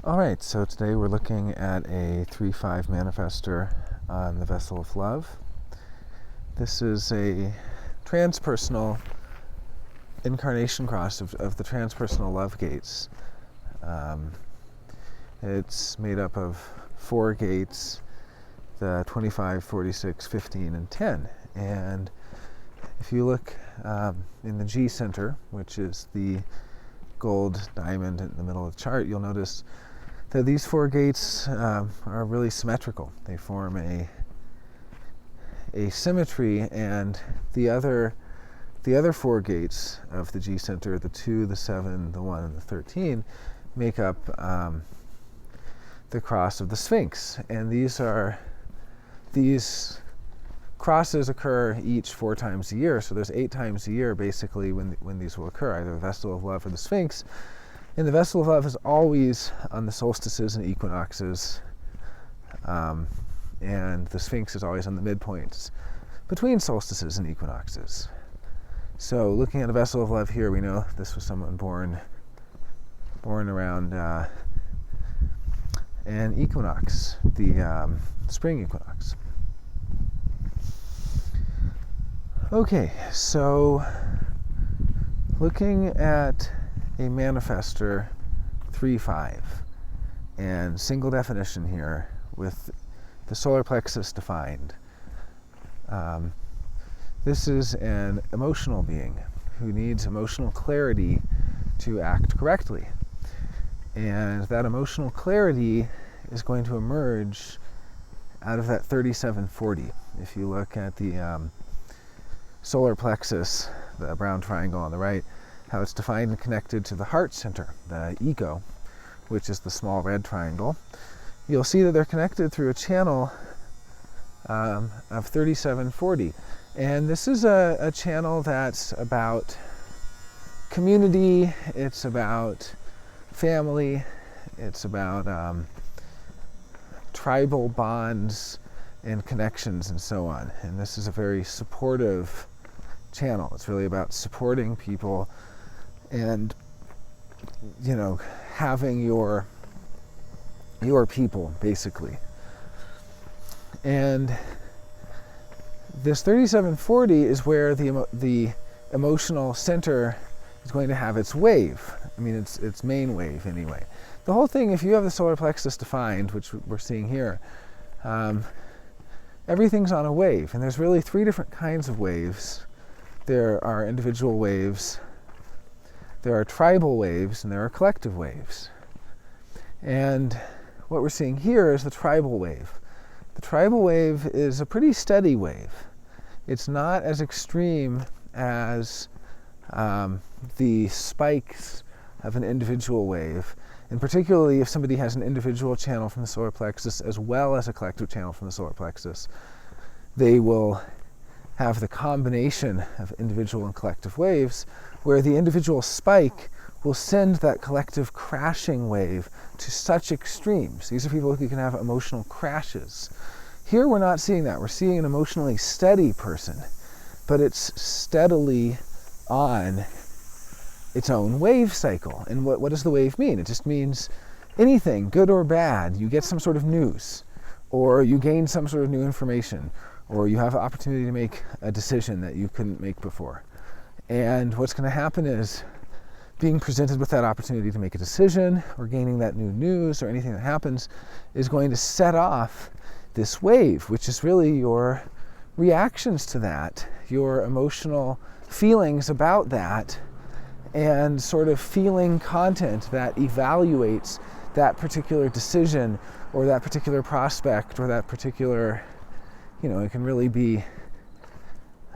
Alright, so today we're looking at a 3-5 Manifestor on the Vessel of Love. This is a transpersonal incarnation cross of the transpersonal love gates. It's made up of 4 gates, the 25, 46, 15, and 10. And if you look in the G center, which is the gold diamond in the middle of the chart, you'll notice that these 4 gates are really symmetrical. They form a symmetry, and the other 4 gates of the G center, the 2, the 7, the 1, and the 13, make up the cross of the Sphinx. And these crosses occur each 4 times a year, so there's 8 times a year basically when these will occur, either the Vessel of Love or the Sphinx. And the Vessel of Love is always on the solstices and equinoxes, and the Sphinx is always on the midpoints between solstices and equinoxes. So looking at a Vessel of Love here, we know this was someone born around an equinox, the spring equinox. Okay, so looking at a Manifestor 3-5 and single definition here with the solar plexus defined. This is an emotional being who needs emotional clarity to act correctly. And that emotional clarity is going to emerge out of that 3740. If you look at the solar plexus, the brown triangle on the right, how it's defined and connected to the heart center, the ego, which is the small red triangle, you'll see that they're connected through a channel of 3740. And this is a channel that's about community, it's about family, it's about tribal bonds and connections and so on. And this is a very supportive channel. It's really about supporting people and, you know, having your people, basically. And this 3740 is where the emotional center is going to have its wave. I mean, its main wave, anyway. The whole thing, if you have the solar plexus defined, which we're seeing here, everything's on a wave. And there's really 3 different kinds of waves. There are individual waves, there are tribal waves, and there are collective waves. And what we're seeing here is the tribal wave. The tribal wave is a pretty steady wave. It's not as extreme as the spikes of an individual wave. And particularly if somebody has an individual channel from the solar plexus as well as a collective channel from the solar plexus, they will have the combination of individual and collective waves, where the individual spike will send that collective crashing wave to such extremes. These are people who can have emotional crashes. Here we're not seeing that. We're seeing an emotionally steady person, but it's steadily on its own wave cycle. And what does the wave mean? It just means anything, good or bad. You get some sort of news, or you gain some sort of new information, or you have an opportunity to make a decision that you couldn't make before. And what's going to happen is being presented with that opportunity to make a decision or gaining that new news or anything that happens is going to set off this wave, which is really your reactions to that, your emotional feelings about that, and sort of feeling content that evaluates that particular decision or that particular prospect or that particular, you know, it can really be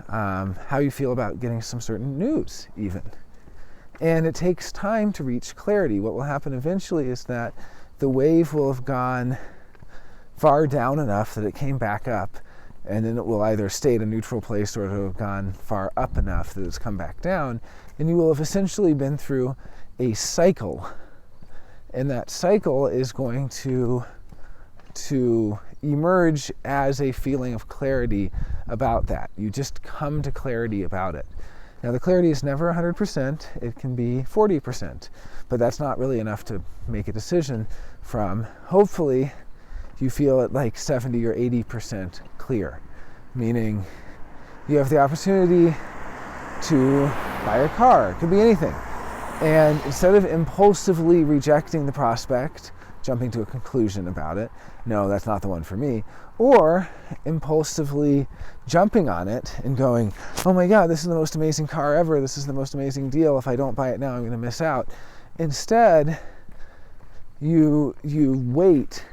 how you feel about getting some certain news even. And it takes time to reach clarity. What will happen eventually is that the wave will have gone far down enough that it came back up, and then it will either stay at a neutral place or it will have gone far up enough that it's come back down, and you will have essentially been through a cycle. And that cycle is going to emerge as a feeling of clarity about that. You just come to clarity about it. Now the clarity is never 100%, it can be 40%, but that's not really enough to make a decision from. Hopefully you feel it like 70 or 80% clear, meaning you have the opportunity to buy a car, it could be anything. And instead of impulsively rejecting the prospect, jumping to a conclusion about it, no, that's not the one for me, or impulsively jumping on it and going, oh my God, this is the most amazing car ever, this is the most amazing deal, if I don't buy it now, I'm going to miss out. Instead, you wait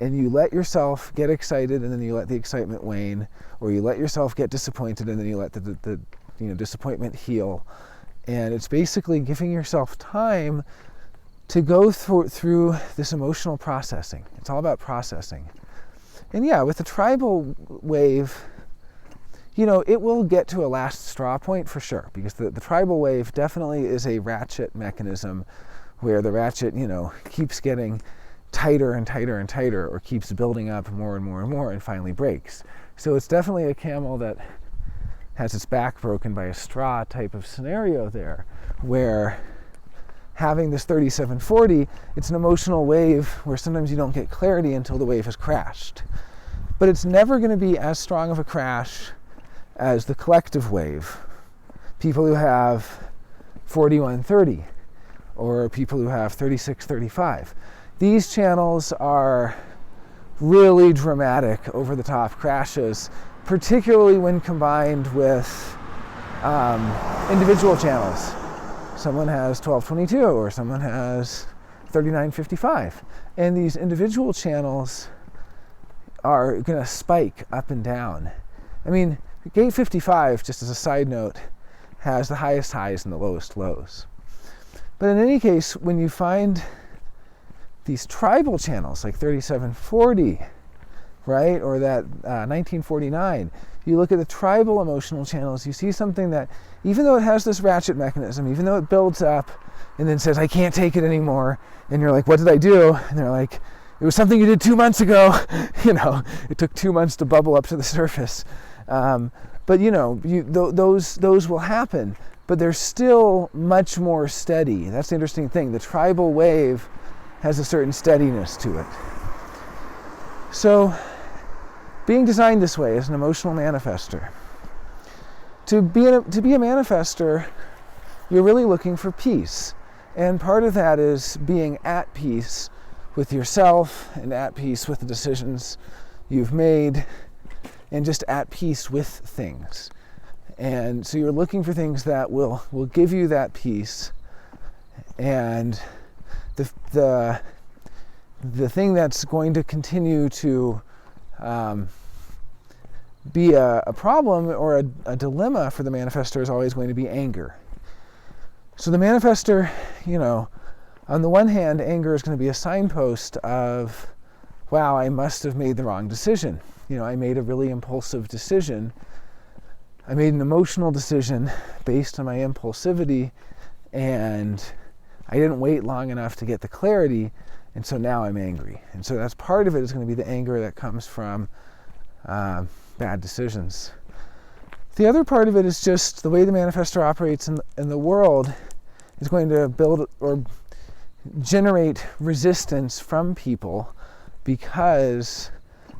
and you let yourself get excited and then you let the excitement wane, or you let yourself get disappointed and then you let the disappointment heal. And it's basically giving yourself time to go through this emotional processing. It's all about processing. And yeah, with the tribal wave, it will get to a last straw point for sure, because the tribal wave definitely is a ratchet mechanism where the ratchet, keeps getting tighter and tighter and tighter, or keeps building up more and more and more and finally breaks. So it's definitely a camel that has its back broken by a straw type of scenario there, where having this 3740, it's an emotional wave where sometimes you don't get clarity until the wave has crashed. But it's never going to be as strong of a crash as the collective wave. People who have 4130 or people who have 3635. These channels are really dramatic, over-the-top crashes, particularly when combined with individual channels. Someone has 1222 or someone has 3955. And these individual channels are going to spike up and down. I mean, Gate 55, just as a side note, has the highest highs and the lowest lows. But in any case, when you find these tribal channels like 3740, right, or that 1949, you look at the tribal emotional channels, you see something that, even though it has this ratchet mechanism, even though it builds up and then says, I can't take it anymore, and you're like, what did I do? And they're like, it was something you did 2 months ago. It took 2 months to bubble up to the surface. But those will happen, but they're still much more steady. That's the interesting thing. The tribal wave has a certain steadiness to it. So, being designed this way as an emotional manifestor. To be a manifestor, you're really looking for peace. And part of that is being at peace with yourself and at peace with the decisions you've made and just at peace with things. And so you're looking for things that will give you that peace. And the thing that's going to continue to be a problem or a dilemma for the manifestor is always going to be anger. So the manifestor, on the one hand, anger is going to be a signpost of, wow, I must have made the wrong decision. I made a really impulsive decision. I made an emotional decision based on my impulsivity, and I didn't wait long enough to get the clarity, and so now I'm angry. And so that's part of it, is going to be the anger that comes from bad decisions. The other part of it is just the way the manifestor operates in the world is going to build or generate resistance from people, because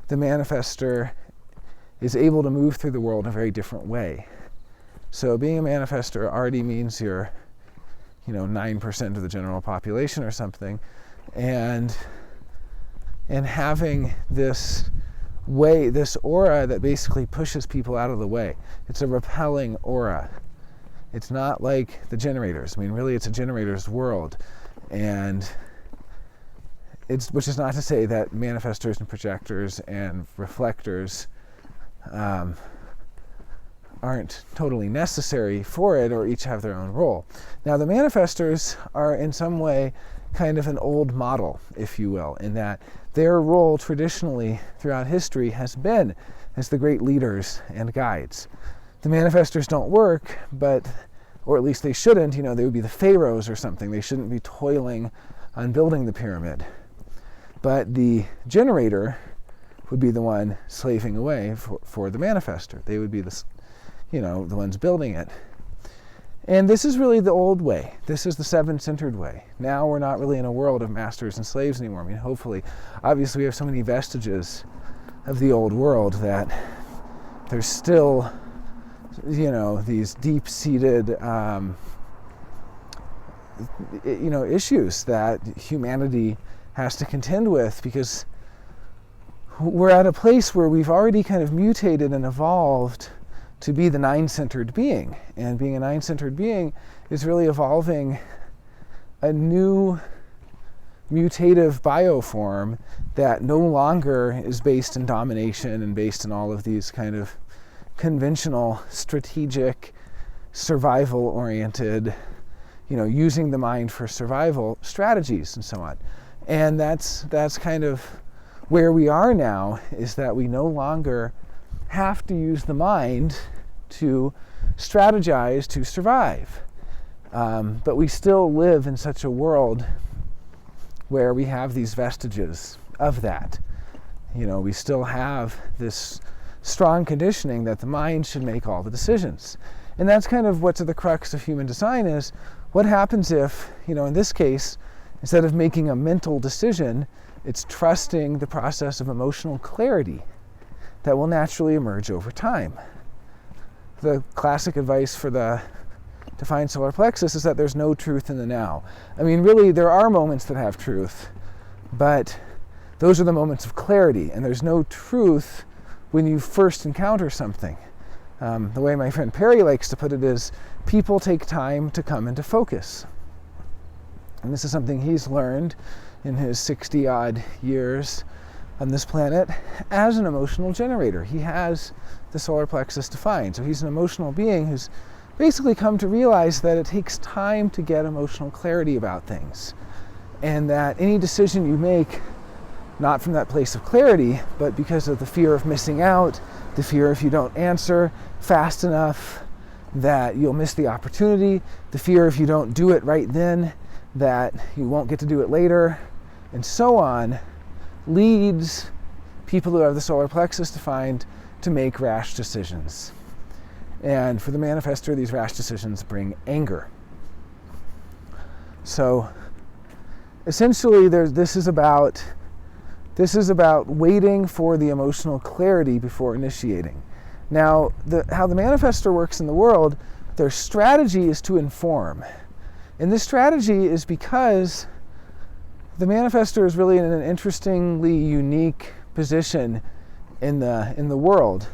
the manifestor is able to move through the world in a very different way. So being a manifestor already means you're 9% of the general population or something, and having this aura that basically pushes people out of the way. It's a repelling aura. It's not like the generators. I mean, really, it's a generator's world. And which is not to say that manifestors and projectors and reflectors aren't totally necessary for it, or each have their own role. Now, the manifestors are in some way kind of an old model, if you will, in that their role traditionally throughout history has been as the great leaders and guides. The manifestors don't work, or at least they shouldn't, they would be the pharaohs or something. They shouldn't be toiling on building the pyramid. But the generator would be the one slaving away for the manifestor. They would be the ones building it. And this is really the old way. This is the seven-centered way. Now we're not really in a world of masters and slaves anymore. I mean, hopefully, obviously we have so many vestiges of the old world that there's still, these deep-seated, issues that humanity has to contend with, because we're at a place where we've already kind of mutated and evolved to be the nine-centered being. And being a nine-centered being is really evolving a new mutative bioform that no longer is based in domination and based in all of these kind of conventional, strategic, survival-oriented, using the mind for survival strategies and so on. And that's kind of where we are now, is that we no longer have to use the mind to strategize to survive. But we still live in such a world where we have these vestiges of that. We still have this strong conditioning that the mind should make all the decisions. And that's kind of what's at the crux of human design is, what happens if, in this case, instead of making a mental decision, it's trusting the process of emotional clarity that will naturally emerge over time. The classic advice for the defined solar plexus is that there's no truth in the now. I mean, really, there are moments that have truth, but those are the moments of clarity, and there's no truth when you first encounter something. The way my friend Perry likes to put it is, people take time to come into focus. And this is something he's learned in his 60-odd years on this planet as an emotional generator. He has the solar plexus defined. So he's an emotional being who's basically come to realize that it takes time to get emotional clarity about things. And that any decision you make, not from that place of clarity, but because of the fear of missing out, the fear if you don't answer fast enough that you'll miss the opportunity, the fear if you don't do it right then that you won't get to do it later, and so on, leads people who have the solar plexus defined to make rash decisions. And for the manifestor, these rash decisions bring anger. So essentially, this is about waiting for the emotional clarity before initiating. Now, how the manifestor works in the world, their strategy is to inform. And this strategy is because the manifestor is really in an interestingly unique position in the world.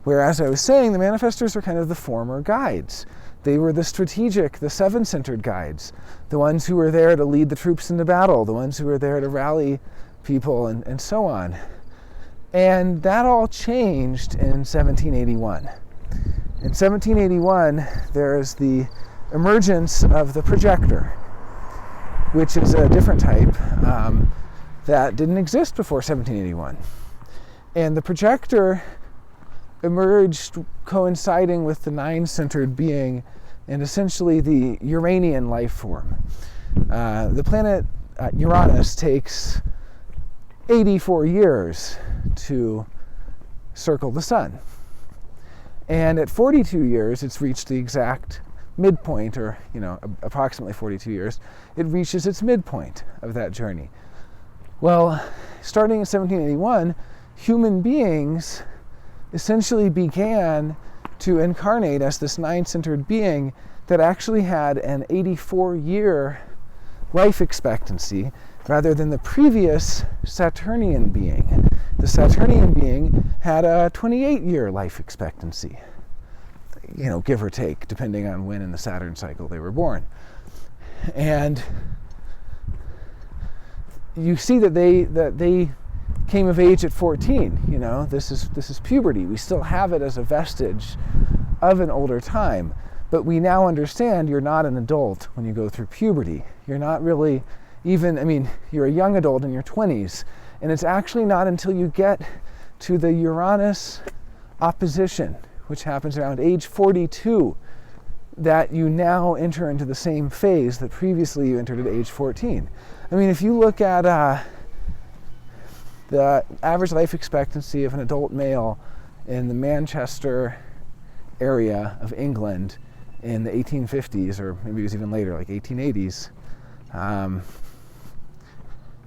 Where, as I was saying, the manifestors are kind of the former guides. They were the strategic, the seven-centered guides, the ones who were there to lead the troops into battle, the ones who were there to rally people, and so on. And that all changed in 1781. In 1781, there's the emergence of the projector, which is a different type that didn't exist before 1781. And the projector emerged coinciding with the nine-centered being and essentially the Uranian life form. The planet Uranus takes 84 years to circle the sun. And at 42 years, it's reached the exact midpoint, or approximately 42 years, it reaches its midpoint of that journey. Well, starting in 1781, human beings essentially began to incarnate as this nine-centered being that actually had an 84-year life expectancy rather than the previous Saturnian being. The Saturnian being had a 28-year life expectancy, give or take, depending on when in the Saturn cycle they were born. And you see that they came of age at 14. This is puberty. We still have it as a vestige of an older time, but we now understand you're not an adult when you go through puberty. You're not really you're a young adult in your 20s, and it's actually not until you get to the Uranus opposition, which happens around age 42, that you now enter into the same phase that previously you entered at age 14. If you look at the average life expectancy of an adult male in the Manchester area of England in the 1850s, or maybe it was even later, like 1880s,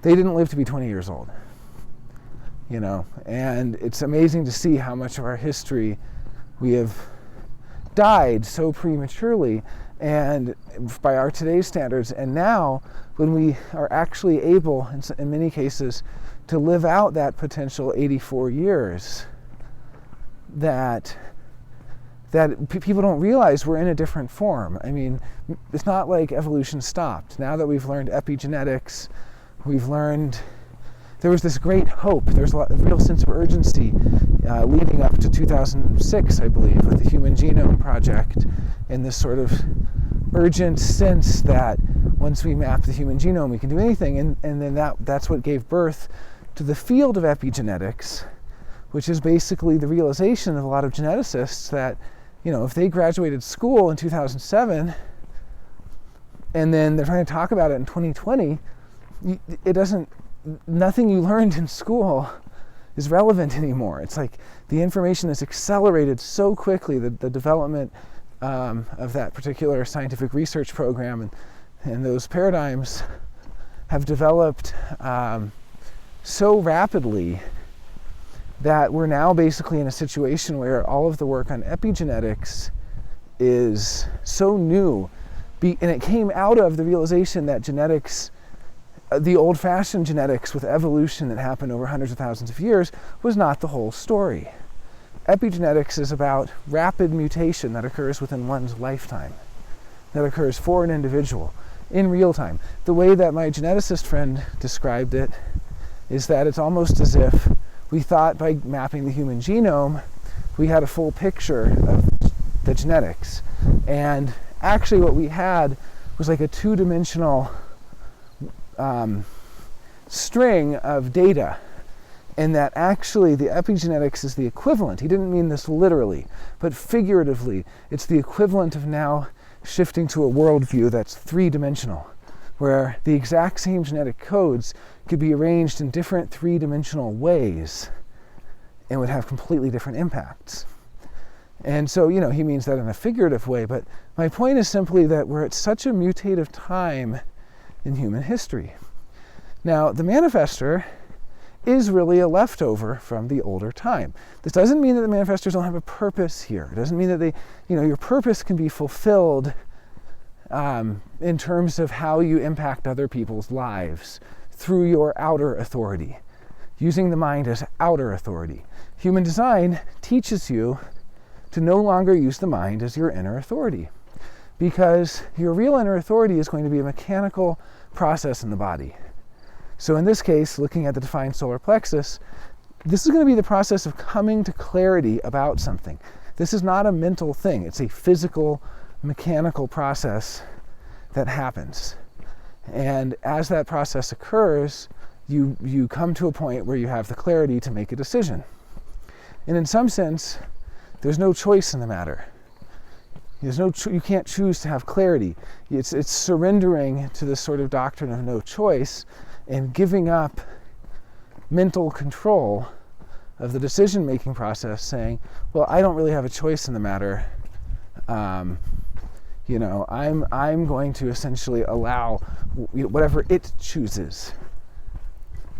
they didn't live to be 20 years old. You know, and it's amazing to see how much of our history we have died so prematurely, and by our today's standards. And now, when we are actually able, in many cases, to live out that potential 84 years, that people don't realize we're in a different form. I mean, it's not like evolution stopped. Now that we've learned epigenetics, we've learned. There was this great hope. There's a real sense of urgency leading up to 2006, I believe, with the Human Genome Project, and this sort of urgent sense that once we map the human genome, we can do anything. And then that's what gave birth to the field of epigenetics, which is basically the realization of a lot of geneticists that, you know, if they graduated school in 2007, and then they're trying to talk about it in 2020, nothing you learned in school is relevant anymore. It's like the information is accelerated so quickly, the development of that particular scientific research program and those paradigms have developed so rapidly that we're now basically in a situation where all of the work on epigenetics is so new, and it came out of the realization that genetics, the old-fashioned genetics with evolution that happened over hundreds of thousands of years, was not the whole story. Epigenetics is about rapid mutation that occurs within one's lifetime, that occurs for an individual in real time. The way that my geneticist friend described it is that it's almost as if we thought by mapping the human genome, we had a full picture of the genetics. And actually what we had was like a two-dimensional string of data, and that actually the epigenetics is the equivalent. He didn't mean this literally, but figuratively, it's the equivalent of now shifting to a worldview that's three-dimensional, where the exact same genetic codes could be arranged in different three-dimensional ways and would have completely different impacts. And so, you know, he means that in a figurative way, but my point is simply that we're at such a mutative time in human history. Now, the Manifestor is really a leftover from the older time. This doesn't mean that the Manifestors don't have a purpose here. It doesn't mean that they, you know, your purpose can be fulfilled in terms of how you impact other people's lives through your outer authority, using the mind as outer authority. Human design teaches you to no longer use the mind as your inner authority, because your real inner authority is going to be a mechanical process in the body. So in this case, looking at the defined solar plexus, this is going to be the process of coming to clarity about something. This is not a mental thing. It's a physical, mechanical process that happens. And as that process occurs, you come to a point where you have the clarity to make a decision. And in some sense, there's no choice in the matter. You can't choose to have clarity. It's surrendering to this sort of doctrine of no choice and giving up mental control of the decision-making process, saying, well, I don't really have a choice in the matter. You know, I'm going to essentially allow whatever it chooses,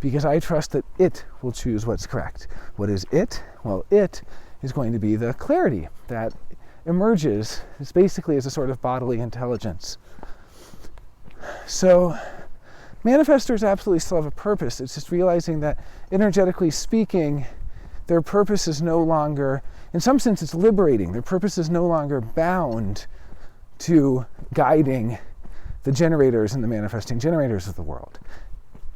because I trust that it will choose what's correct. What is it? Well, it is going to be the clarity that emerges. It's basically as a sort of bodily intelligence. So Manifestors absolutely still have a purpose. It's just realizing that, energetically speaking, their purpose is no longer, in some sense it's liberating. Their purpose is no longer bound to guiding the generators and the manifesting generators of the world.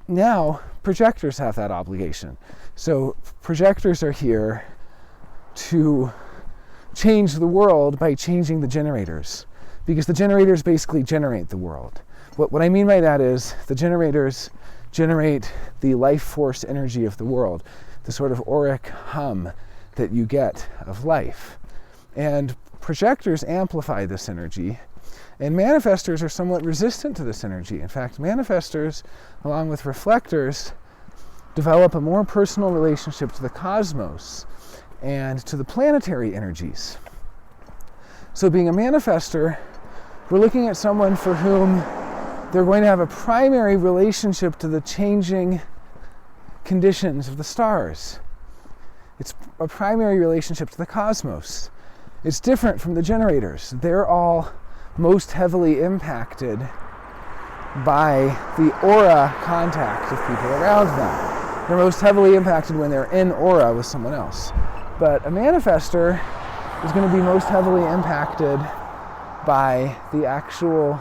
Now, projectors have that obligation. So projectors are here to change the world by changing the generators, because the generators basically generate the world. What I mean by that is the generators generate the life force energy of the world, the sort of auric hum that you get of life. And projectors amplify this energy, and manifestors are somewhat resistant to this energy. In fact, manifestors, along with reflectors, develop a more personal relationship to the cosmos and to the planetary energies. So being a manifestor, we're looking at someone for whom they're going to have a primary relationship to the changing conditions of the stars. It's a primary relationship to the cosmos. It's different from the generators. They're all most heavily impacted by the aura contact of people around them. They're most heavily impacted when they're in aura with someone else. But a manifestor is going to be most heavily impacted by the actual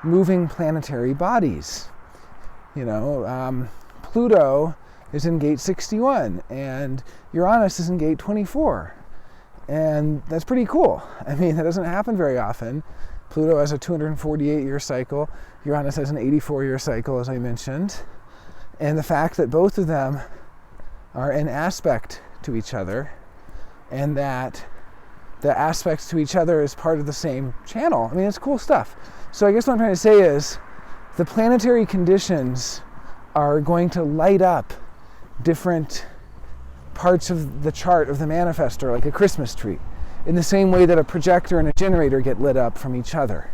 moving planetary bodies. Pluto is in gate 61 and Uranus is in gate 24. And that's pretty cool. I mean, that doesn't happen very often. Pluto has a 248-year cycle. Uranus has an 84-year cycle, as I mentioned. And the fact that both of them are in aspect to each other, and that the aspects to each other is part of the same channel. I mean, it's cool stuff. So I guess what I'm trying to say is the planetary conditions are going to light up different parts of the chart of the manifestor, like a Christmas tree, in the same way that a projector and a generator get lit up from each other,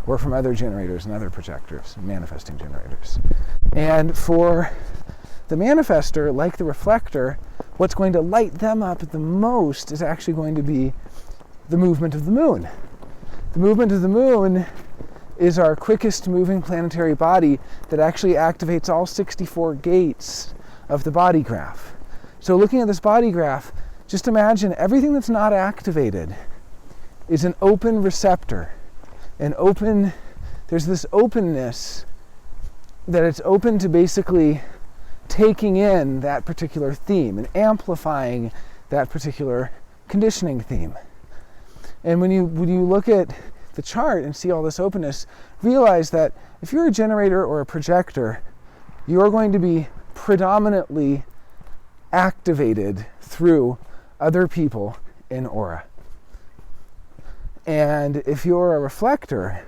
or from other generators and other projectors, manifesting generators. And for the manifestor, like the reflector, what's going to light them up the most is actually going to be the movement of the moon. The movement of the moon is our quickest moving planetary body that actually activates all 64 gates of the body graph. So looking at this body graph, just imagine everything that's not activated is an open receptor. There's this openness that it's open to basically taking in that particular theme and amplifying that particular conditioning theme. And when you look at the chart and see all this openness, realize that if you're a generator or a projector, you're going to be predominantly activated through other people in aura. And if you're a reflector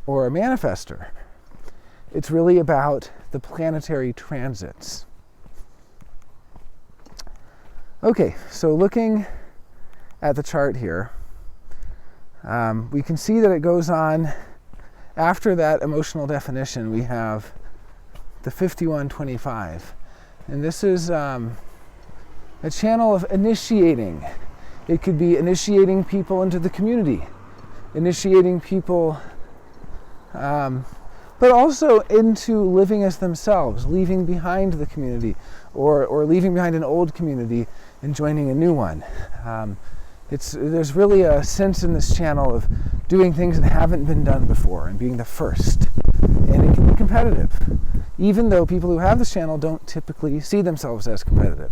or a manifestor, it's really about the planetary transits. Okay, so looking at the chart here, we can see that it goes on. After that emotional definition, we have the 5125. And this is a channel of initiating. It could be initiating people into the community, initiating people, but also into living as themselves, leaving behind the community, or leaving behind an old community and joining a new one. There's really a sense in this channel of doing things that haven't been done before and being the first. And it can be competitive, even though people who have this channel don't typically see themselves as competitive.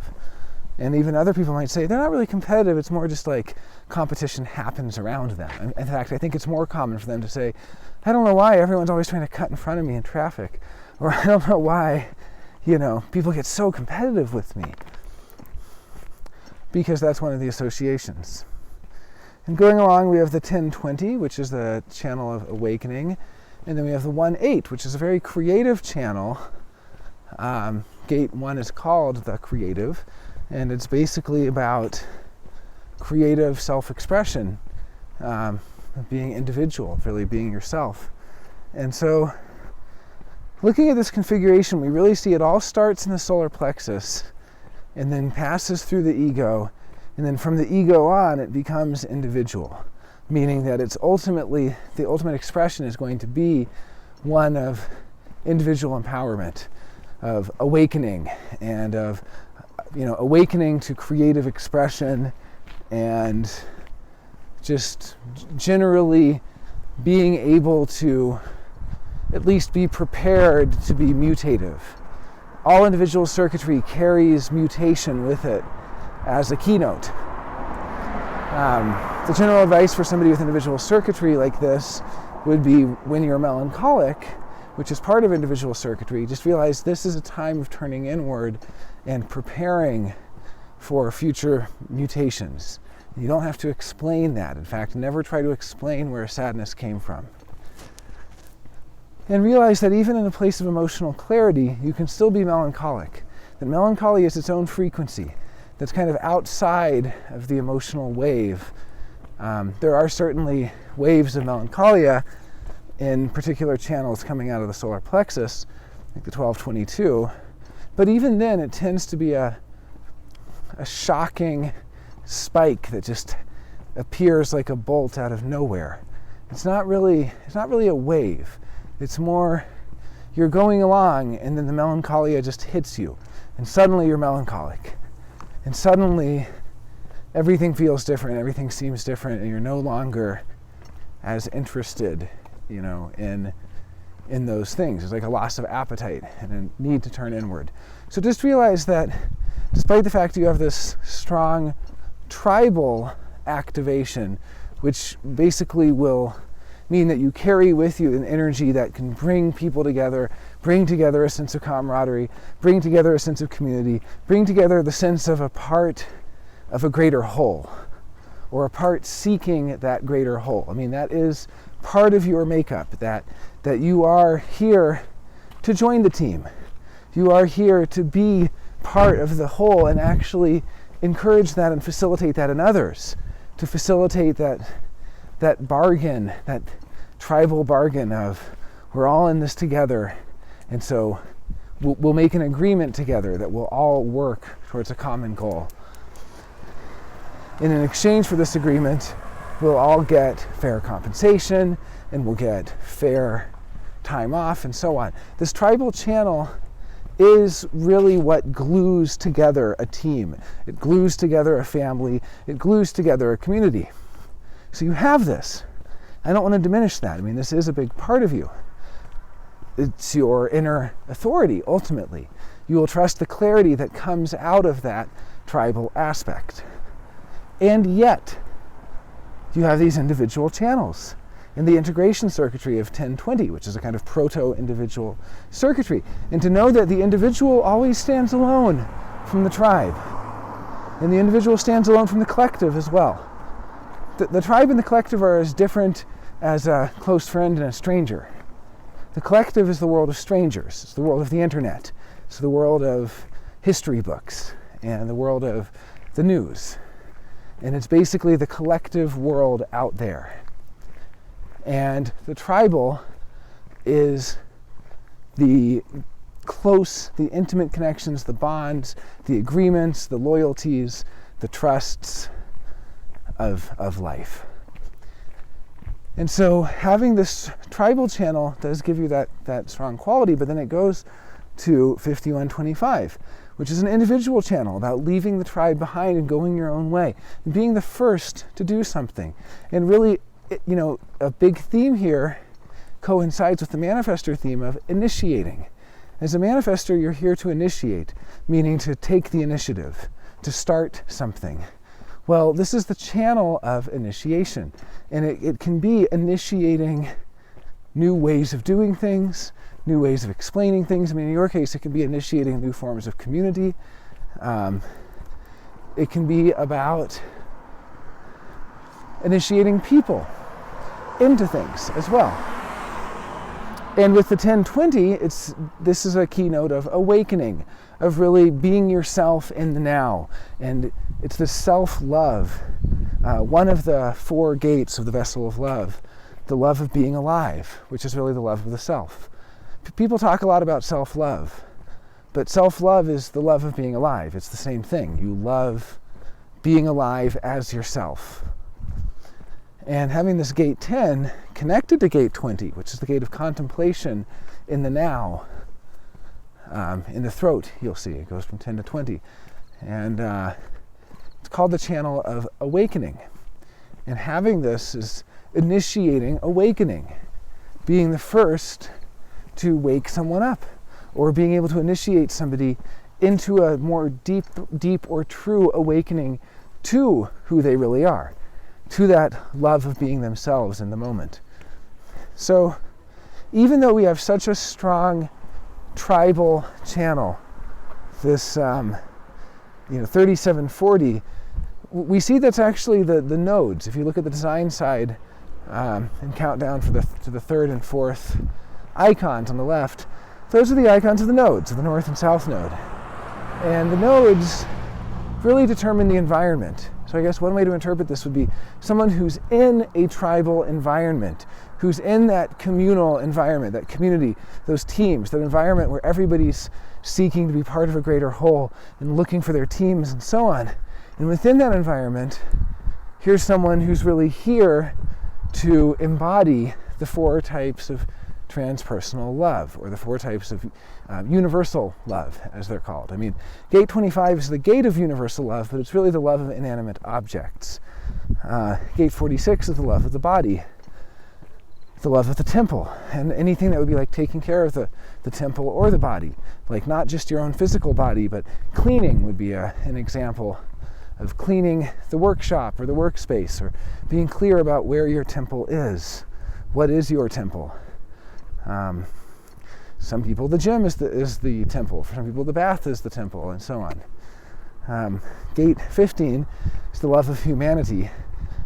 And even other people might say they're not really competitive, it's more just like competition happens around them. In fact, I think it's more common for them to say, I don't know why everyone's always trying to cut in front of me in traffic, or I don't know why, people get so competitive with me. Because that's one of the associations. And going along, we have the 1020, which is the channel of awakening. And then we have the 1-8, which is a very creative channel. Gate 1 is called the creative. And it's basically about creative self-expression, being individual, really being yourself. And so, looking at this configuration, we really see it all starts in the solar plexus and then passes through the ego, and then from the ego on, it becomes individual, meaning that the ultimate expression is going to be one of individual empowerment, of awakening, and of awakening to creative expression, and just generally being able to at least be prepared to be mutative. All individual circuitry carries mutation with it as a keynote. The general advice for somebody with individual circuitry like this would be, when you're melancholic, which is part of individual circuitry, just realize this is a time of turning inward and preparing for future mutations. You don't have to explain that. In fact, never try to explain where sadness came from. And realize that even in a place of emotional clarity, you can still be melancholic. That melancholy is its own frequency that's kind of outside of the emotional wave There are certainly waves of melancholia in particular channels coming out of the solar plexus, like the 1222, but even then it tends to be a shocking spike that just appears like a bolt out of nowhere. It's not really a wave. It's more you're going along and then the melancholia just hits you and suddenly you're melancholic. And suddenly everything feels different, everything seems different, and you're no longer as interested, in those things. It's like a loss of appetite and a need to turn inward. So just realize that despite the fact you have this strong tribal activation, which basically will mean that you carry with you an energy that can bring people together, bring together a sense of camaraderie, bring together a sense of community, bring together the sense of a part of a greater whole, or a part seeking that greater whole. I mean, that is part of your makeup, that you are here to join the team. You are here to be part of the whole and actually encourage that and facilitate that in others, to facilitate that bargain, that tribal bargain of we're all in this together, and so we'll make an agreement together that we'll all work towards a common goal. In exchange for this agreement, we'll all get fair compensation and we'll get fair time off and so on. This tribal channel is really what glues together a team. It glues together a family. It glues together a community. So you have this. I don't want to diminish that. I mean, this is a big part of you. It's your inner authority, ultimately. You will trust the clarity that comes out of that tribal aspect. And yet, you have these individual channels in the integration circuitry of 1020, which is a kind of proto-individual circuitry. And to know that the individual always stands alone from the tribe, and the individual stands alone from the collective as well. The tribe and the collective are as different as a close friend and a stranger. The collective is the world of strangers. It's the world of the internet. It's the world of history books and the world of the news. And it's basically the collective world out there. And the tribal is the close, the intimate connections, the bonds, the agreements, the loyalties, the trusts of life. And so having this tribal channel does give you that strong quality, but then it goes to 5125, which is an individual channel about leaving the tribe behind and going your own way, and being the first to do something. And really, a big theme here coincides with the Manifestor theme of initiating. As a Manifestor, you're here to initiate, meaning to take the initiative, to start something. Well, this is the channel of initiation, and it can be initiating new ways of doing things, new ways of explaining things. I mean, in your case, it can be initiating new forms of community. It can be about initiating people into things as well. And with the 1020, this is a keynote of awakening, of really being yourself in the now. And it's the self-love, one of the 4 gates of the vessel of love, the love of being alive, which is really the love of the self. People talk a lot about self-love, but self-love is the love of being alive. It's the same thing. You love being alive as yourself. And having this gate 10 connected to gate 20, which is the gate of contemplation in the now, in the throat, you'll see. It goes from 10 to 20. And it's called the channel of awakening. And having this is initiating awakening, being the first to wake someone up, or being able to initiate somebody into a more deep or true awakening to who they really are, to that love of being themselves in the moment. So even though we have such a strong tribal channel, this 3740, we see that's actually the nodes. If you look at the design side and count down to the 3rd and 4th icons on the left, those are the icons of the nodes, of the north and south node. And the nodes really determine the environment. So So I guess one way to interpret this would be someone who's in a tribal environment, who's in that communal environment, that community, those teams, that environment where everybody's seeking to be part of a greater whole and looking for their teams and so on. And within that environment, here's someone who's really here to embody the 4 types of transpersonal love, or the 4 types of universal love, as they're called. I mean, Gate 25 is the gate of universal love, but it's really the love of inanimate objects. Gate 46 is the love of the body, the love of the temple, and anything that would be like taking care of the temple or the body, like not just your own physical body, but cleaning would be an example of cleaning the workshop or the workspace, or being clear about where your temple is. What is your temple? Some people, the gym is the temple. For some people, the bath is the temple, and so on. Gate 15 is the love of humanity,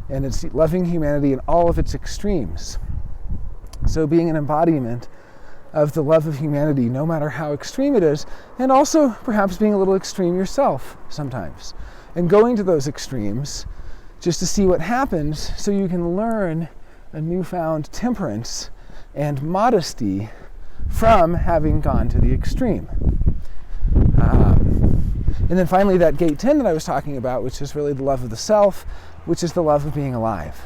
and it's loving humanity in all of its extremes. So being an embodiment of the love of humanity, no matter how extreme it is, and also perhaps being a little extreme yourself sometimes, and going to those extremes just to see what happens, so you can learn a newfound temperance and modesty from having gone to the extreme. And then finally that gate 10 that I was talking about, which is really the love of the self, which is the love of being alive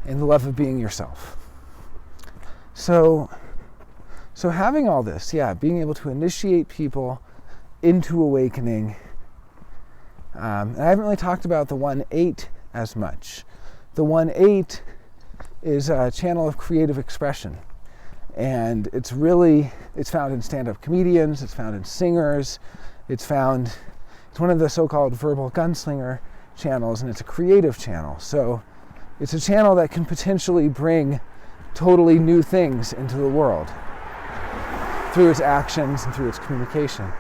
and the love of being yourself. So having all this, being able to initiate people into awakening. And I haven't really talked about the 1-8 as much. The 1-8 is a channel of creative expression. And it's found in stand-up comedians, it's found in singers, it's one of the so-called verbal gunslinger channels, and it's a creative channel. So it's a channel that can potentially bring totally new things into the world through its actions and through its communication.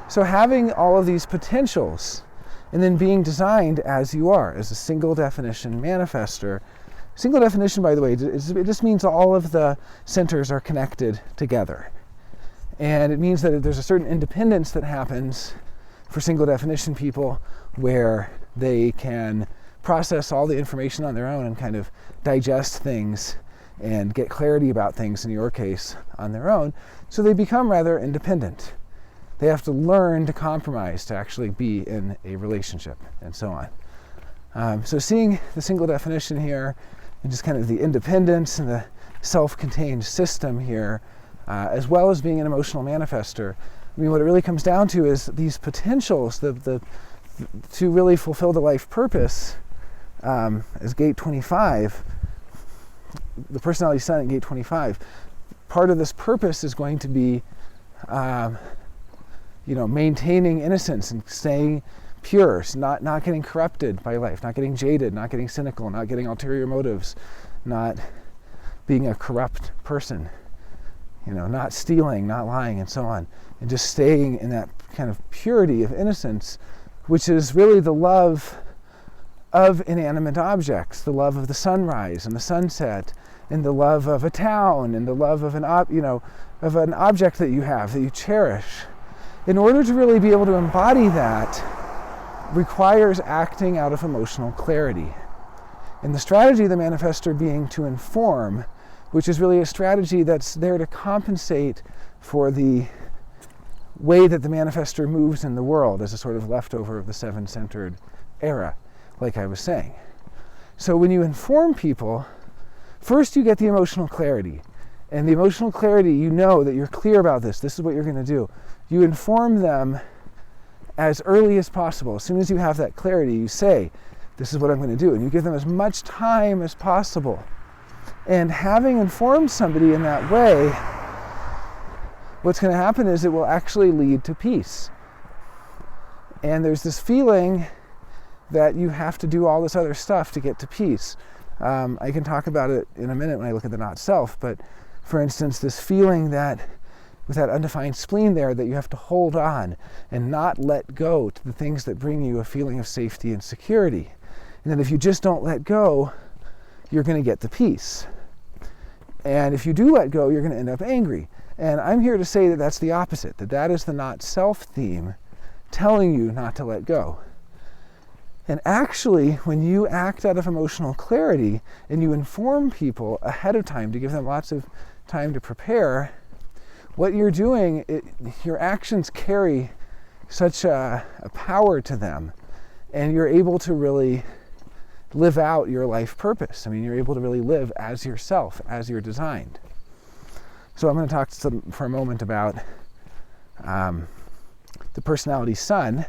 So having all of these potentials, and then being designed as you are, as a single definition manifestor. Single definition, by the way, it just means all of the centers are connected together. And it means that there's a certain independence that happens for single definition people, where they can process all the information on their own and kind of digest things and get clarity about things, in your case, on their own. So they become rather independent. They have to learn to compromise to actually be in a relationship, and so on. So seeing the single definition here, and just kind of the independence and the self-contained system here, as well as being an emotional manifestor. I mean, what it really comes down to is these potentials to really fulfill the life purpose, as Gate 25, the personality sun at Gate 25. Part of this purpose is going to be, maintaining innocence and staying pure, not getting corrupted by life, not getting jaded, not getting cynical, not getting ulterior motives, not being a corrupt person, not stealing, not lying, and so on, and just staying in that kind of purity of innocence, which is really the love of inanimate objects, the love of the sunrise and the sunset, and the love of a town, and the love of an object that you have, that you cherish. In order to really be able to embody that, requires acting out of emotional clarity. And the strategy of the manifestor being to inform, which is really a strategy that's there to compensate for the way that the manifestor moves in the world as a sort of leftover of the seven-centered era, like I was saying. So when you inform people, first you get the emotional clarity. And the emotional clarity, you know that you're clear about this is what you're going to do. You inform them as early as possible. As soon as you have that clarity, you say, this is what I'm going to do. And you give them as much time as possible. And having informed somebody in that way, what's going to happen is it will actually lead to peace. And there's this feeling that you have to do all this other stuff to get to peace. I can talk about it in a minute when I look at the not self, but for instance, this feeling that with that undefined spleen there, that you have to hold on and not let go to the things that bring you a feeling of safety and security. And then if you just don't let go, you're going to get the peace. And if you do let go, you're going to end up angry. And I'm here to say that that's the opposite, that is the not self theme telling you not to let go. And actually, when you act out of emotional clarity and you inform people ahead of time to give them lots of time to prepare, what you're doing, your actions carry such a power to them, and you're able to really live out your life purpose. I mean, you're able to really live as yourself, as you're designed. So I'm going to talk for a moment about the personality sun,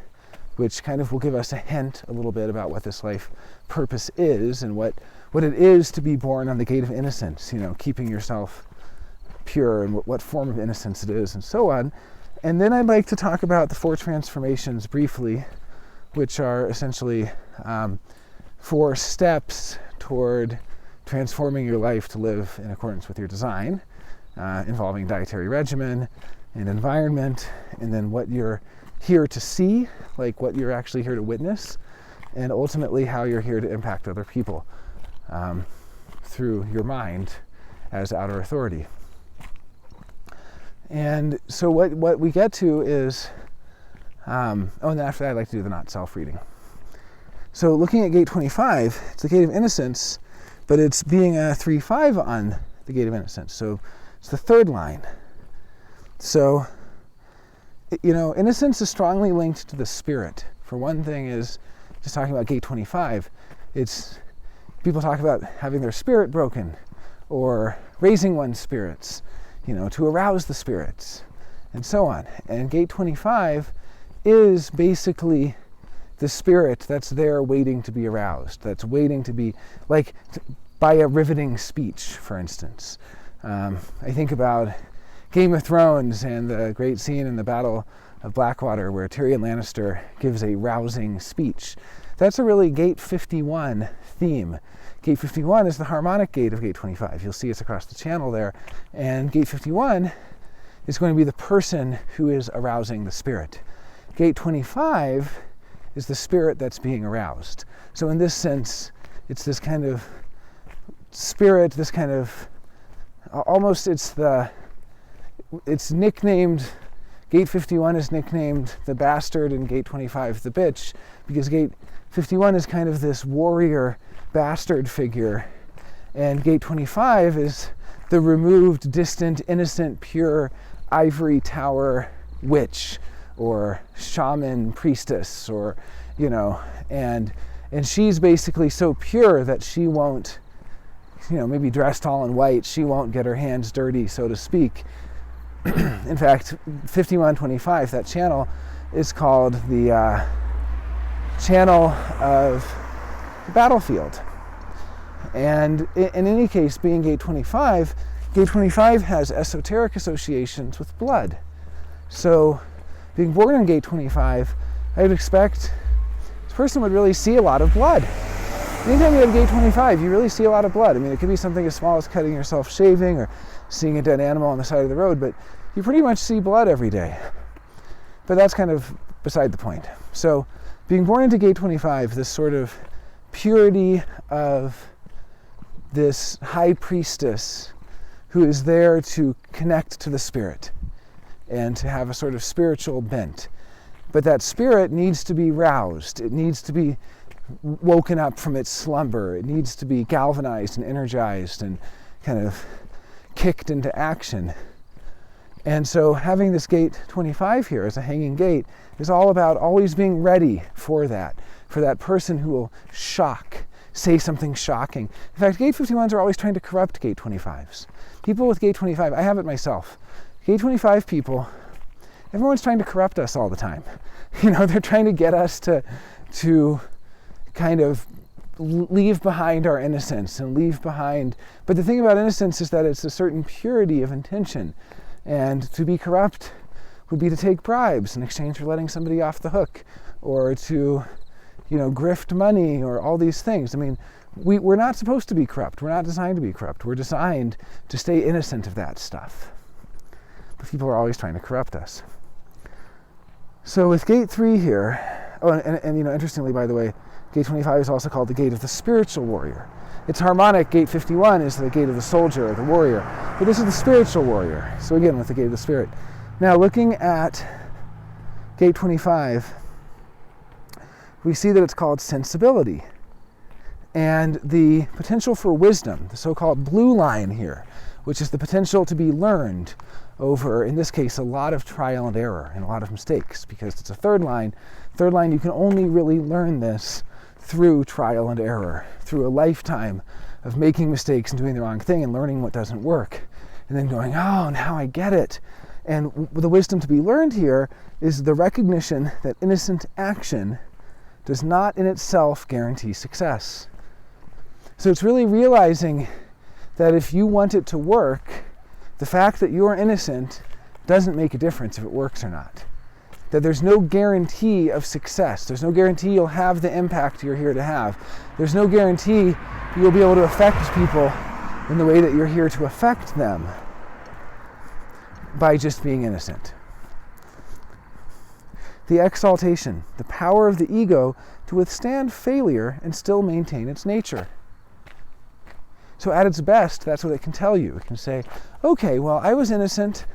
which kind of will give us a hint a little bit about what this life purpose is and what it is to be born on the Gate of Innocence, keeping yourself pure and what form of innocence it is and so on. And then I'd like to talk about the 4 transformations briefly, which are essentially 4 steps toward transforming your life to live in accordance with your design, involving dietary regimen and environment, and then what you're here to see, like what you're actually here to witness, and ultimately how you're here to impact other people through your mind as outer authority. And so what we get to is, and then after that I'd like to do the not self reading. So looking at Gate 25, it's the Gate of Innocence, but it's being a 3-5 on the Gate of Innocence. So it's the 3rd line. So, innocence is strongly linked to the spirit. For one thing is, just talking about Gate 25, it's people talk about having their spirit broken or raising one's spirits, to arouse the spirits and so on. And Gate 25 is basically the spirit that's there waiting to be aroused, that's waiting to be, like by a riveting speech, for instance. I think about Game of Thrones and the great scene in the Battle of Blackwater where Tyrion Lannister gives a rousing speech. That's a really Gate 51 theme. Gate 51 is the harmonic gate of Gate 25. You'll see it's across the channel there. And Gate 51 is going to be the person who is arousing the spirit. Gate 25 is the spirit that's being aroused. So in this sense, it's this kind of spirit, this kind of, almost it's nicknamed, Gate 51 is nicknamed the bastard and Gate 25 the bitch, because Gate 51 is kind of this warrior bastard figure, and Gate 25 is the removed, distant, innocent, pure ivory tower witch or shaman priestess, or and she's basically so pure that she won't, maybe dressed all in white, she won't get her hands dirty, so to speak. In fact, 5125, that channel, is called the channel of the battlefield. And in any case, being Gate 25 has esoteric associations with blood. So being born in Gate 25, I would expect this person would really see a lot of blood. Anytime you have Gate 25, you really see a lot of blood. I mean, it could be something as small as cutting yourself shaving or seeing a dead animal on the side of the road, but you pretty much see blood every day. But that's kind of beside the point. So being born into Gate 25, this sort of purity of this high priestess who is there to connect to the spirit and to have a sort of spiritual bent. But that spirit needs to be roused. It needs to be woken up from its slumber. It needs to be galvanized and energized and kind of kicked into action. And so having this Gate 25 here as a hanging gate is all about always being ready for that person who will say something shocking. In fact, Gate 51s are always trying to corrupt Gate 25s. People with Gate 25, I have it myself. Gate 25 people, everyone's trying to corrupt us all the time. They're trying to get us to kind of leave behind our innocence and leave behind. But the thing about innocence is that it's a certain purity of intention. And to be corrupt would be to take bribes in exchange for letting somebody off the hook, or to, grift money, or all these things. I mean, we're not supposed to be corrupt. We're not designed to be corrupt. We're designed to stay innocent of that stuff. But people are always trying to corrupt us. So with Gate 3 here, and interestingly, by the way, Gate 25 is also called the Gate of the Spiritual Warrior. It's harmonic. Gate 51 is the Gate of the Soldier or the Warrior. But this is the Spiritual Warrior. So again, with the Gate of the Spirit. Now looking at Gate 25, we see that it's called sensibility. And the potential for wisdom, the so-called blue line here, which is the potential to be learned over, in this case, a lot of trial and error and a lot of mistakes, because it's a third line. Third line, you can only really learn this through trial and error, through a lifetime of making mistakes and doing the wrong thing and learning what doesn't work, and then going, oh, now I get it. And the wisdom to be learned here is the recognition that innocent action does not in itself guarantee success. So it's really realizing that if you want it to work, the fact that you're innocent doesn't make a difference if it works or not. That there's no guarantee of success. There's no guarantee you'll have the impact you're here to have. There's no guarantee you'll be able to affect people in the way that you're here to affect them by just being innocent. The exaltation, the power of the ego to withstand failure and still maintain its nature. So at its best, that's what it can tell you. It can say, okay, well, I was innocent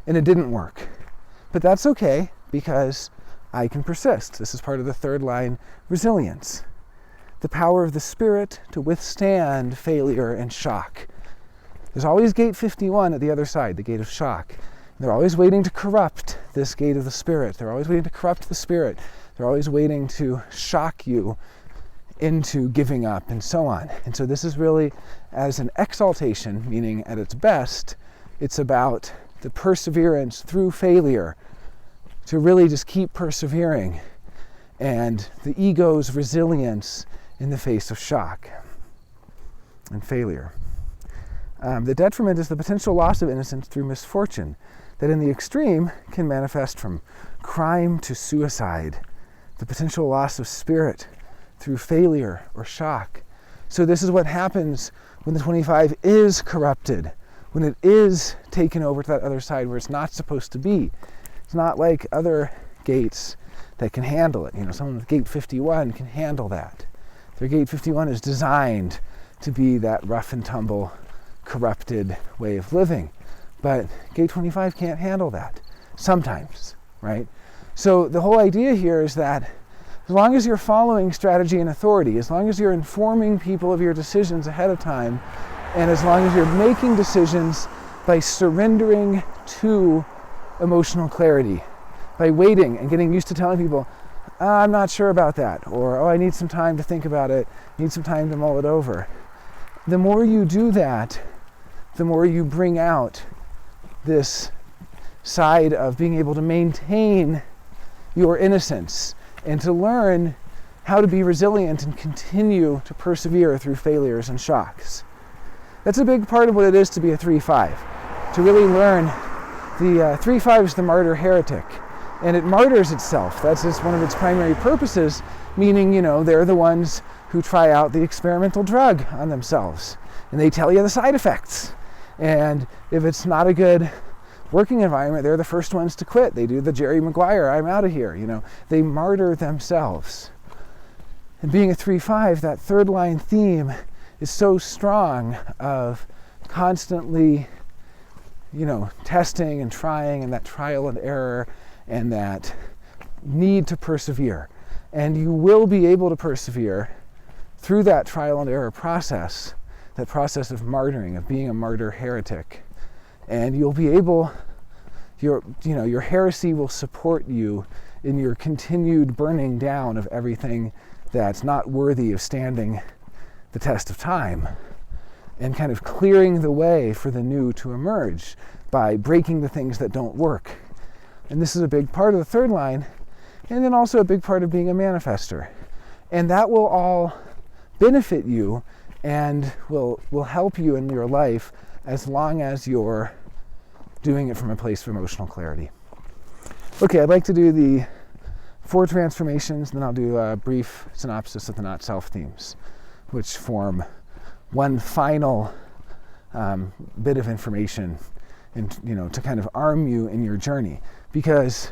and it didn't work. But that's okay because I can persist. This is part of the third line, resilience. The power of the spirit to withstand failure and shock. There's always gate 51 at the other side, the gate of shock. They're always waiting to corrupt this gate of the spirit. They're always waiting to corrupt the spirit. They're always waiting to shock you into giving up and so on. And so this is really as an exaltation, meaning at its best, it's about the perseverance through failure, to really just keep persevering, and the ego's resilience in the face of shock and failure. The detriment is the potential loss of innocence through misfortune, that in the extreme can manifest from crime to suicide, the potential loss of spirit through failure or shock. So this is what happens when the 25 is corrupted, when it is taken over to that other side where it's not supposed to be. It's not like other gates that can handle it. You know, someone with gate 51 can handle that. Their gate 51 is designed to be that rough and tumble, corrupted way of living. But gate 25 can't handle that, sometimes, right? So the whole idea here is that as long as you're following strategy and authority, as long as you're informing people of your decisions ahead of time, and as long as you're making decisions by surrendering to emotional clarity, by waiting and getting used to telling people, I'm not sure about that, or, oh, I need some time to think about it, need some time to mull it over. The more you do that, the more you bring out this side of being able to maintain your innocence and to learn how to be resilient and continue to persevere through failures and shocks. That's a big part of what it is to be a 3-5, to really learn. The 3-5 is the martyr heretic, and it martyrs itself. That's just one of its primary purposes, meaning, you know, they're the ones who try out the experimental drug on themselves, and they tell you the side effects. And if it's not a good working environment, they're the first ones to quit. They do the Jerry Maguire, I'm out of here, you know. They martyr themselves. And being a 3-5, that third line theme is so strong of constantly, you know, testing and trying, and that trial and error, and that need to persevere. And you will be able to persevere through that trial and error process, that process of martyring, of being a martyr heretic. And you'll be able, your heresy will support you in your continued burning down of everything that's not worthy of standing the test of time, and kind of clearing the way for the new to emerge by breaking the things that don't work. And this is a big part of the third line, and then also a big part of being a manifestor. And that will all benefit you and will help you in your life as long as you're doing it from a place of emotional clarity. Okay, I'd like to do the 4 transformations, then I'll do a brief synopsis of the not self themes, which form one final bit of information, and to kind of arm you in your journey. Because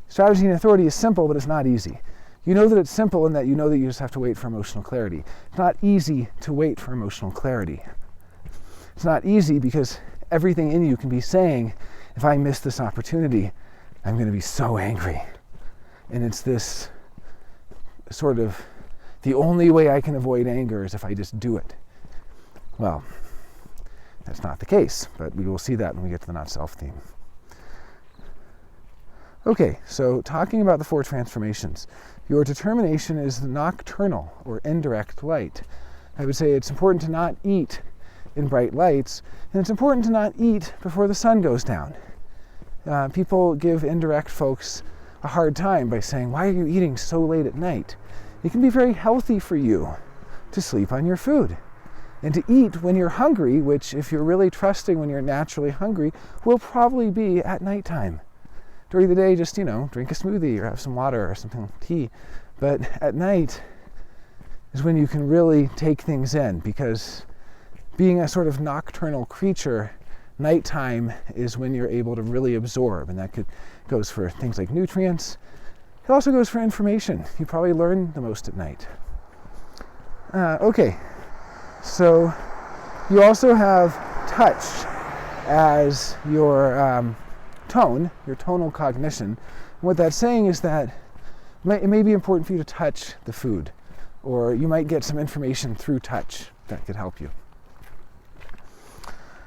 strategy and authority is simple, but it's not easy. You know that it's simple in that you know that you just have to wait for emotional clarity. It's not easy to wait for emotional clarity. It's not easy because everything in you can be saying, if I miss this opportunity, I'm going to be so angry. And it's this sort of the only way I can avoid anger is if I just do it. Well, that's not the case, but we will see that when we get to the not self theme. Okay, so talking about the 4 transformations, your determination is the nocturnal or indirect light. I would say it's important to not eat in bright lights, and it's important to not eat before the sun goes down. People give indirect folks a hard time by saying, why are you eating so late at night? It can be very healthy for you to sleep on your food and to eat when you're hungry, which if you're really trusting when you're naturally hungry, will probably be at nighttime. During the day, just, drink a smoothie or have some water or something, tea. But at night is when you can really take things in, because being a sort of nocturnal creature, nighttime is when you're able to really absorb, and that goes for things like nutrients. It also goes for information. You probably learn the most at night. Okay, so you also have touch as your tone, your tonal cognition. And what that's saying is that it may be important for you to touch the food, or you might get some information through touch that could help you.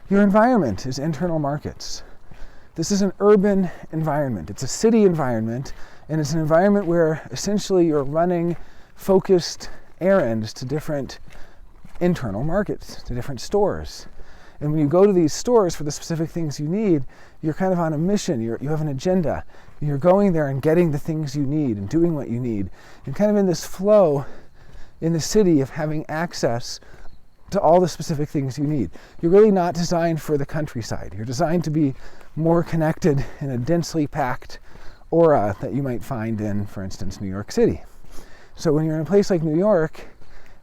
Your environment is internal markets. This is an urban environment. It's a city environment, and it's an environment where essentially you're running focused errands to different internal markets, to different stores. And when you go to these stores for the specific things you need, you're kind of on a mission. You have an agenda. You're going there and getting the things you need and doing what you need. And kind of in this flow in the city of having access to all the specific things you need. You're really not designed for the countryside. You're designed to be more connected in a densely packed aura that you might find in, for instance, New York City. So when you're in a place like New York,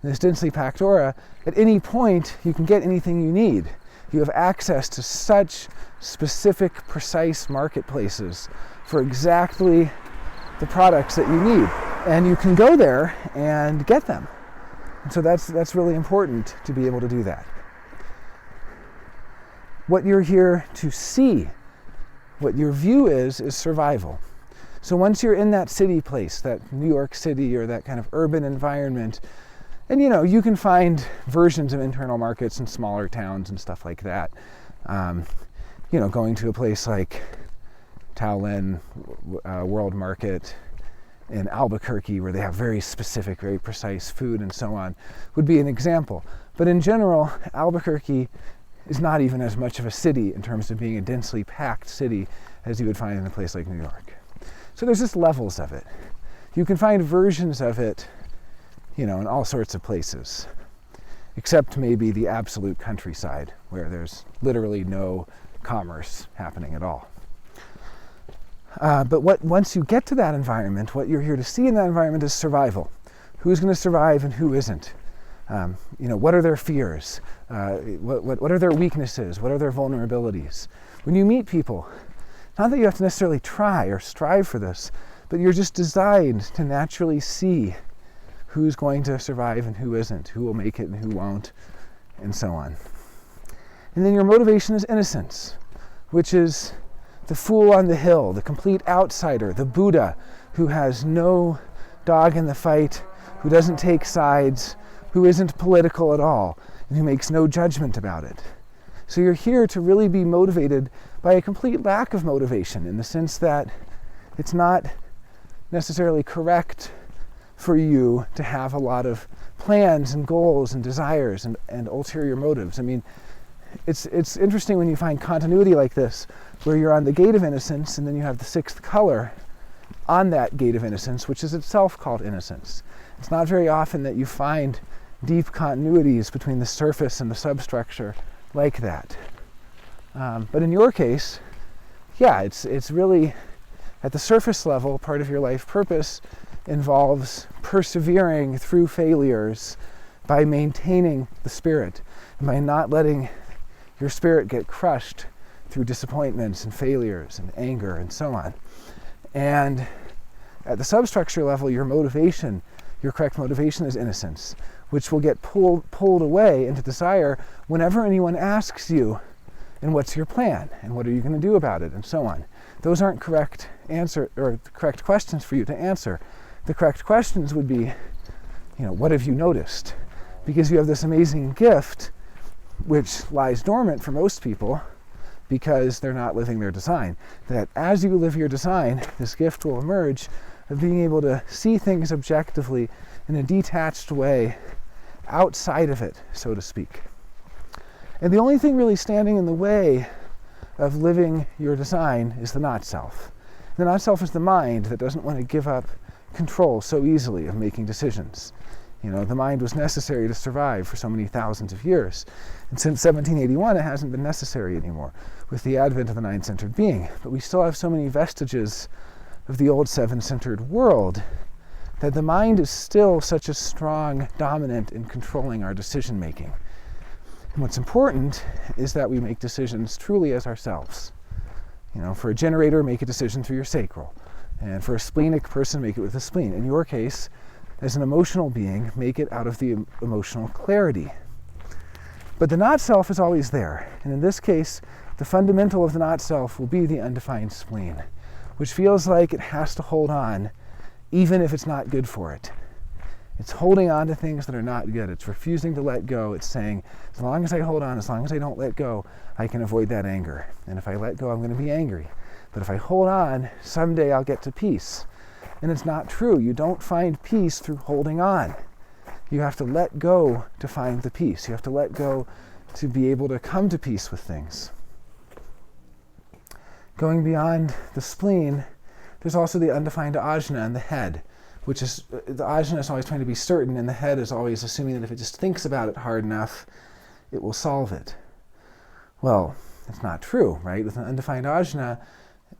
in this densely packed aura, at any point you can get anything you need. You have access to such specific, precise marketplaces for exactly the products that you need. And you can go there and get them. And so that's really important to be able to do that. What you're here to see, what your view is survival. So once you're in that city place, that New York City or that kind of urban environment, and you can find versions of internal markets in smaller towns and stuff like that. Going to a place like Taolin World Market in Albuquerque, where they have very specific, very precise food and so on, would be an example. But in general, Albuquerque is not even as much of a city in terms of being a densely packed city as you would find in a place like New York. So there's just levels of it. You can find versions of it, in all sorts of places, except maybe the absolute countryside, where there's literally no commerce happening at all. But once you get to that environment, what you're here to see in that environment is survival. Who's going to survive and who isn't? What are their fears? What are their weaknesses? What are their vulnerabilities? When you meet people, not that you have to necessarily try or strive for this, but you're just designed to naturally see who's going to survive and who isn't, who will make it and who won't, and so on. And then your motivation is innocence, which is the fool on the hill, the complete outsider, the Buddha who has no dog in the fight, who doesn't take sides, who isn't political at all, and who makes no judgment about it. So you're here to really be motivated by a complete lack of motivation, in the sense that it's not necessarily correct for you to have a lot of plans and goals and desires and ulterior motives. I mean, it's interesting when you find continuity like this, where you're on the Gate of Innocence and then you have the 6th color on that Gate of Innocence, which is itself called innocence. It's not very often that you find deep continuities between the surface and the substructure like that. But in your case, it's really at the surface level, part of your life purpose involves persevering through failures by maintaining the spirit and by not letting your spirit get crushed through disappointments and failures and anger and so on. And at the substructure level, your correct motivation is innocence, which will get pulled away into desire whenever anyone asks you, and what's your plan? And what are you going to do about it? And so on. Those aren't correct questions for you to answer. The correct questions would be, what have you noticed? Because you have this amazing gift which lies dormant for most people because they're not living their design. That as you live your design, this gift will emerge of being able to see things objectively in a detached way outside of it, so to speak. And the only thing really standing in the way of living your design is the not-self. The not-self is the mind that doesn't want to give up control so easily of making decisions. The mind was necessary to survive for so many thousands of years. And since 1781, it hasn't been necessary anymore with the advent of the nine-centered being. But we still have so many vestiges of the old seven-centered world that the mind is still such a strong dominant in controlling our decision-making. And what's important is that we make decisions truly as ourselves. For a generator, make a decision through your sacral. And for a splenic person, make it with a spleen. In your case, as an emotional being, make it out of the emotional clarity. But the not-self is always there. And in this case, the fundamental of the not-self will be the undefined spleen, which feels like it has to hold on, even if it's not good for it. It's holding on to things that are not good. It's refusing to let go. It's saying, as long as I hold on, as long as I don't let go, I can avoid that anger. And if I let go, I'm going to be angry. But if I hold on, someday I'll get to peace. And it's not true. You don't find peace through holding on. You have to let go to find the peace. You have to let go to be able to come to peace with things. Going beyond the spleen, there's also the undefined ajna in the head, which is, the ajna is always trying to be certain, and the head is always assuming that if it just thinks about it hard enough, it will solve it. Well, that's not true, right? With an undefined ajna,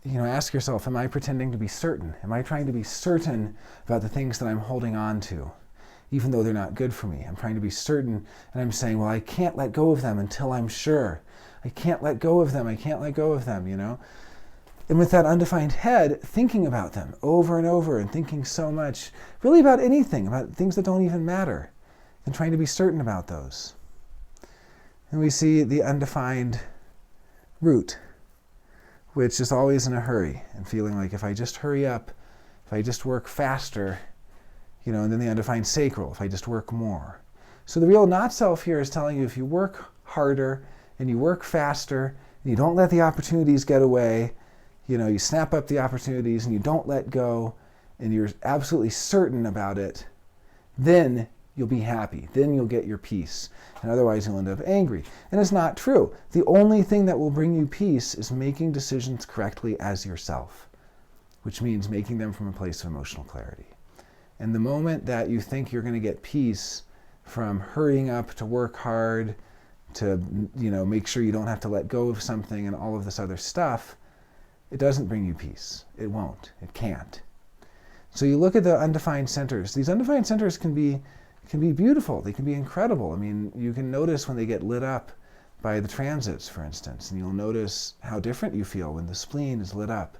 ask yourself, am I pretending to be certain? Am I trying to be certain about the things that I'm holding on to, even though they're not good for me? I'm trying to be certain, and I'm saying, well, I can't let go of them until I'm sure. I can't let go of them. I can't let go of them, And with that undefined head, thinking about them over and over and thinking so much, really about anything, about things that don't even matter, and trying to be certain about those. And we see the undefined root, which is always in a hurry and feeling like if I just hurry up, if I just work faster, and then the undefined sacral, if I just work more. So the real not-self here is telling you if you work harder and you work faster and you don't let the opportunities get away, you snap up the opportunities and you don't let go and you're absolutely certain about it, then you'll be happy. Then you'll get your peace. And otherwise you'll end up angry. And it's not true. The only thing that will bring you peace is making decisions correctly as yourself, which means making them from a place of emotional clarity. And the moment that you think you're going to get peace from hurrying up to work hard, to make sure you don't have to let go of something and all of this other stuff, it doesn't bring you peace. It won't. It can't. So you look at the undefined centers. These undefined centers can be beautiful. They can be incredible. I mean, you can notice when they get lit up by the transits, for instance, and you'll notice how different you feel when the spleen is lit up.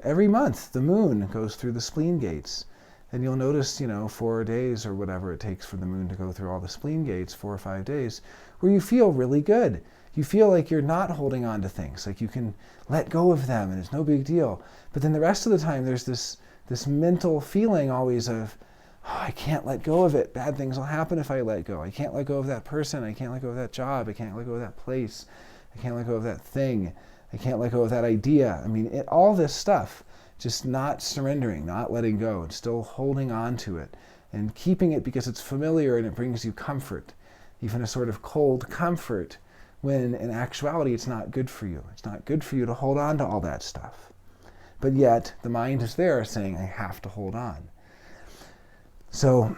Every month, the moon goes through the spleen gates, and you'll notice, 4 days or whatever it takes for the moon to go through all the spleen gates, 4 or 5 days, where you feel really good. You feel like you're not holding on to things, like you can let go of them and it's no big deal. But then the rest of the time there's this mental feeling always of, I can't let go of it. Bad things will happen if I let go. I can't let go of that person. I can't let go of that job. I can't let go of that place. I can't let go of that thing. I can't let go of that idea. I mean, all this stuff, just not surrendering, not letting go, and still holding on to it and keeping it because it's familiar and it brings you comfort, even a sort of cold comfort, when in actuality it's not good for you. It's not good for you to hold on to all that stuff. But yet the mind is there saying, I have to hold on. So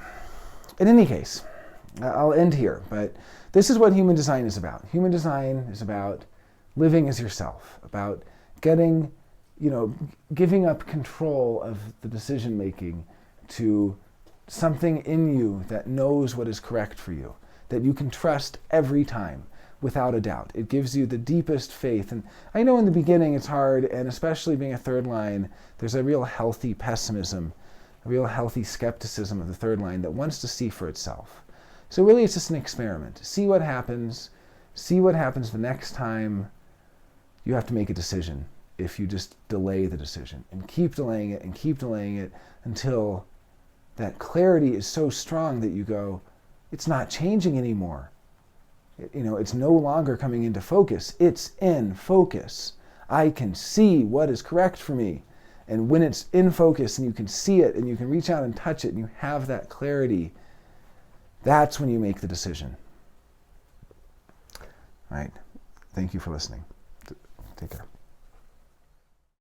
in any case, I'll end here, but this is what human design is about. Human design is about living as yourself, about giving up control of the decision making to something in you that knows what is correct for you, that you can trust every time without a doubt. It gives you the deepest faith. And I know in the beginning it's hard, and especially being a third line, there's a real healthy pessimism, a real healthy skepticism of the third line that wants to see for itself. So really it's just an experiment. See what happens the next time you have to make a decision, if you just delay the decision and keep delaying it until that clarity is so strong that you go, it's not changing anymore. It's no longer coming into focus. It's in focus. I can see what is correct for me. And when it's in focus and you can see it and you can reach out and touch it and you have that clarity, that's when you make the decision. All right? Thank you for listening. Take care.